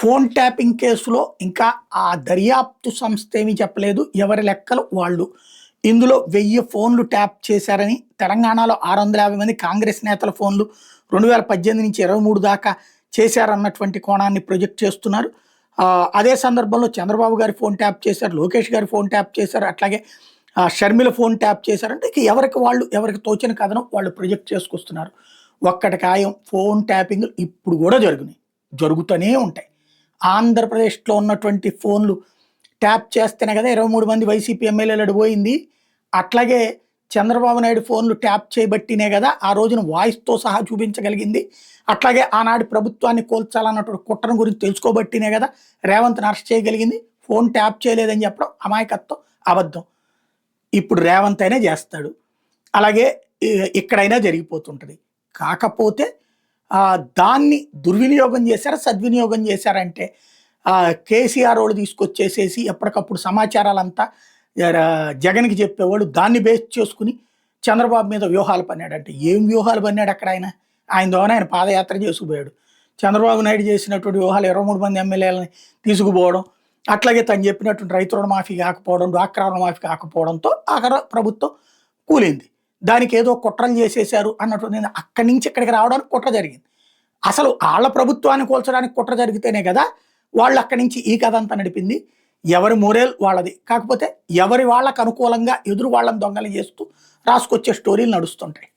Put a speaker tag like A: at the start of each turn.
A: Phone tapping కేసులో ఇంకా ఆ దర్యాప్తు సంస్థ ఏమీ చెప్పలేదు. ఎవరి లెక్కలు వాళ్ళు. ఇందులో 1000 ఫోన్లు ట్యాప్ చేశారని, తెలంగాణలో 650 మంది కాంగ్రెస్ నేతల ఫోన్లు 2018 నుంచి 23 దాకా చేశారన్నటువంటి కోణాన్ని ప్రొజెక్ట్ చేస్తున్నారు. అదే సందర్భంలో చంద్రబాబు గారి ఫోన్ ట్యాప్ చేశారు, లోకేష్ గారి ఫోన్ ట్యాప్ చేశారు, అట్లాగే షర్మిల ఫోన్ ట్యాప్ చేశారంటే ఇక ఎవరికి తోచిన కథనం వాళ్ళు ప్రొజెక్ట్ చేసుకొస్తున్నారు. ఒక్కటి ఖాయం, ఫోన్ ట్యాపింగ్ ఇప్పుడు కూడా జరుగుతూనే ఉంటాయి. ఆంధ్రప్రదేశ్లో ఉన్నటువంటి ఫోన్లు ట్యాప్ చేస్తేనే కదా 23 మంది వైసీపీ ఎమ్మెల్యేలు అడిపోయింది. అట్లాగే చంద్రబాబు నాయుడు ఫోన్లు ట్యాప్ చేయబట్టినే కదా ఆ రోజున వాయిస్తో సహా చూపించగలిగింది. అట్లాగే ఆనాడు ప్రభుత్వాన్ని కోల్చాలన్నటువంటి కుట్రను గురించి తెలుసుకోబట్టినే కదా రేవంత్ని అరెస్ట్ చేయగలిగింది. ఫోన్ ట్యాప్ చేయలేదని చెప్పడం అమాయకత్వం, అబద్ధం. ఇప్పుడు రేవంత్ అయినా చేస్తాడు, అలాగే ఇక్కడైనా జరిగిపోతుంటుంది. కాకపోతే దాన్ని దుర్వినియోగం చేశారా, సద్వినియోగం చేశారంటే కేసీఆర్ వాళ్ళు తీసుకొచ్చేసేసి ఎప్పటికప్పుడు సమాచారాలంతా జగన్కి చెప్పేవాళ్ళు. దాన్ని బేస్ చేసుకుని చంద్రబాబు మీద వ్యూహాలు పన్నాడంటే ఏం వ్యూహాలు పన్నాడు అక్కడ ఆయన ద్వారా ఆయన పాదయాత్ర చేసుకుపోయాడు. చంద్రబాబు నాయుడు చేసినటువంటి వ్యూహాలు 23 మంది ఎమ్మెల్యేలని తీసుకుపోవడం, అట్లాగే తను చెప్పినటువంటి రైతు రుణమాఫీ కాకపోవడం, డ్వాక్రా రుణమాఫీ కాకపోవడంతో అక్కడ ప్రభుత్వం కూలింది. దానికి ఏదో కుట్రలు చేసేశారు అన్నటువంటి అక్కడి నుంచి ఇక్కడికి రావడానికి కుట్ర జరిగింది. అసలు వాళ్ళ ప్రభుత్వాన్ని కూల్చడానికి కుట్ర జరిగితేనే కదా వాళ్ళు అక్కడి నుంచి ఈ కథ అంతా నడిపింది. ఎవరి మోరేల్ వాళ్ళది. కాకపోతే ఎవరి వాళ్ళకు అనుకూలంగా ఎదురు వాళ్ళని దొంగలు చేస్తూ రాసుకొచ్చే స్టోరీలు నడుస్తుంటాయి.